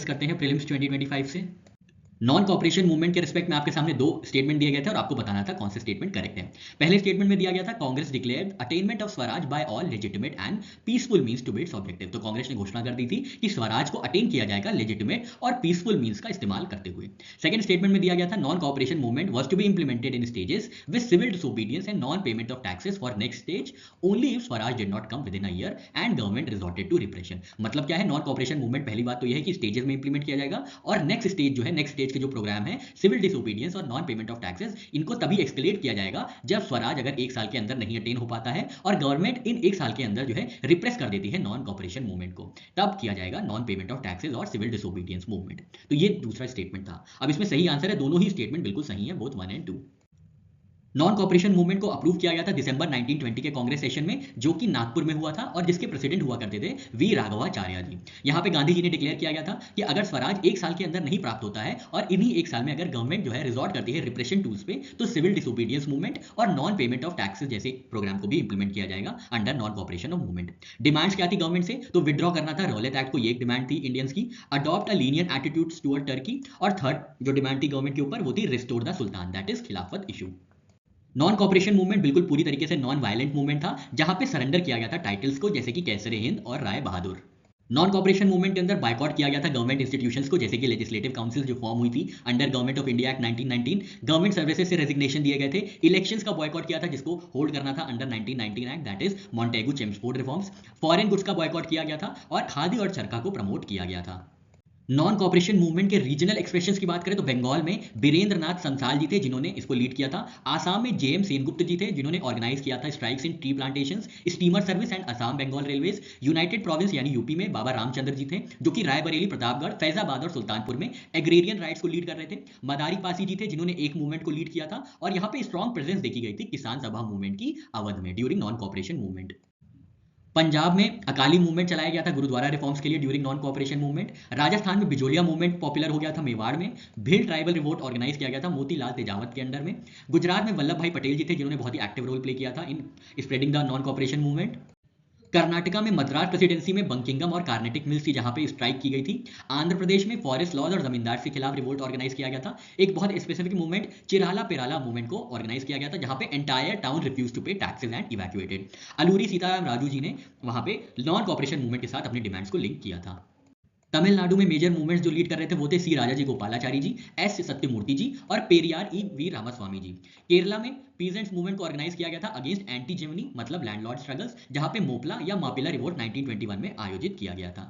करते हैं प्रीलिम्स 2025 से। नॉन कॉपरेशन मूवमेंट के रिस्पेक्ट में आपके सामने दो स्टेटमेंट दिए गए थे और आपको बताना था कौन से स्टेटमेंट करेक्ट है। पहले स्टेटमेंट में दिया गया था Congress declared attainment of swaraj by all legitimate and peaceful means to its objective. तो कांग्रेस ने घोषणा कर दी थी कि स्वराज को अटेन किया जाएगा लेजिटिमेट और पीसफुल मींस का इस्तेमाल करते हुए। सेकंड स्टेटमेंट में दिया गया था non cooperation movement was to be implemented in stages with civil disobedience and non payment of taxes for next stage only if swaraj did not come within a year and government resorted to repression. मतलब क्या है, non cooperation movement पहली बात तो यह है कि stages में इंप्लीमेंट किया जाएगा और नेक्स्ट स्टेज जो है, नेक्स्ट स्टेज के जो प्रोग्राम है सिविल डिसोबीडियंस और नॉन पेमेंट ऑफ टैक्सेस, इनको तभी एक्सकेलेट किया जाएगा जब स्वराज अगर एक साल के अंदर नहीं अटेन हो पाता है और गवर्नमेंट इन एक साल के अंदर जो है रिप्रेस कर देती है नॉन कॉपरेशन मूवमेंट को, तब किया जाएगा नॉन पेमेंट ऑफ टैक्सेस और सिविल डिसोबीडियंस मूवमेंट। तो ये दूसरा स्टेटमेंट था। अब इसमें सही आंसर है, दोनों ही स्टेटमेंट बिल्कुल सही है, both 1 and 2। Non cooperation movement को अप्रूव किया गया था दिसंबर 1920 के कांग्रेस सेशन में, जो कि नागपुर में हुआ था और जिसके प्रेसिडेंट हुआ करते थे वी राघवाचार्य जी। यहां पे गांधी जी ने डिक्लेयर किया गया था कि अगर स्वराज एक साल के अंदर नहीं प्राप्त होता है और इन्हीं एक साल में अगर गवर्नमेंट जो है रिजॉर्ट करती है रिप्रेशन टूल्स पे, तो सिविल डिसोबीडियंस मूवमेंट और नॉन पेमेंट ऑफ टैक्सेस जैसे प्रोग्राम को भी इंप्लीमेंट किया जाएगा under non cooperation of movement. Demands क्या थी गवर्नमेंट से? तो विड्रॉ करना था रौलत एक्ट को, ये एक डिमांड थी इंडियंस की। अडॉप्ट अ लीनियंट एटीट्यूड टुवर्ड टर्की, और थर्ड जो डिमांड थी गवर्नमेंट के ऊपर वो थी restore the sultan, that is खिलाफत इशू। नॉन कॉपरेशन मूवमेंट बिल्कुल पूरी तरीके से नॉन वायलेंट मूवमेंट था, जहां पे सरेंडर किया गया था टाइटल्स को, जैसे कि कैसरे हिंद और Rai Bahadur. Non cooperation movement के अंदर बायकॉट किया गया था गवर्नमेंट इंस्टीट्यूशंस को, जैसे कि लेजिस्लेटिव काउंसिल जो फॉर्म हुई थी under government of India act 1919। Government services से रेजिग्नेशन दिए गए थे। इलेक्शंस का बॉयकॉट किया था जिसको होल्ड करना था under 1919 act, that is Montagu Chelmsford reforms. Foreign goods का बॉयकॉट किया गया था और खादी और चरखा को प्रमोट किया गया था। नॉन कॉपरेशन मूवमेंट के रीजनल एक्सप्रेशंस की बात करें तो बंगाल में बीरेंद्र नाथ संसाल जी थे जिन्होंने इसको लीड किया था। आसाम में जेएम सेनगुप्त जी थे जिन्होंने ऑर्गेनाइज किया था strikes in tea plantations, steamer service and Assam Bengal railways. United Provinces यानी यूपी में बाबा रामचंद्र जी थे जो कि रायबरेली, प्रतापगढ़, फैजाबाद और सुल्तानपुर में एग्रेरियन राइट्स को लीड कर रहे थे। मदारी पासी जी थे जिन्होंने एक मूवमेंट को लीड किया था और यहाँ पे स्ट्रॉन्ग प्रेजेंस देखी गई थी किसान सभा मूवमेंट की अवध में during non cooperation movement. Punjab में अकाली मूवमेंट चलाया गया था गुरुद्वारा रिफॉर्म्स के लिए during non cooperation movement. Rajasthan में बिजोलिया मूवमेंट पॉपुलर हो गया था मेवाड़ में। भील ट्राइबल रिवोल्ट ऑर्गेनाइज किया गया था मोतीलाल तेजावत के अंडर में। गुजरात में वल्लभ भाई पटेल जी थे जिन्होंने बहुत ही एक्टिव रोल प्ले किया था in spreading the non cooperation movement. Karnataka में मद्रास प्रेसिडेंसी में बंकिंगम और कार्नेटिक मिल्स थी जहां पे स्ट्राइक की गई थी। आंध्र प्रदेश में फॉरेस्ट लॉज और जमींदार के खिलाफ रिवोल्ट ऑर्गेनाइज किया गया था। एक बहुत specific movement Chirala Perala movement को ऑर्गेनाइज किया गया था जहां पे entire town refuse to pay taxes and evacuated. Alluri Sitarama Raju ji ने वहां पे नॉन कॉपरेशन मूवमेंट के साथ अपनी डिमांड्स को लिंक किया था। तमिलनाडु में मेजर मूवमेंट्स जो लीड कर रहे थे वो थे सी राजाजी गोपालाचारी जी, एस सत्यमूर्ति जी और पेरियार ई वी रामास्वामी जी। केरला में पीजेंट्स मूवमेंट को ऑर्गेनाइज किया गया था अगेंस्ट एंटी जेमनी मतलब लैंडलॉर्ड स्ट्रगल्स, जहां पे मोपला या मापिला रिवोल्ट 1921 में आयोजित किया गया था।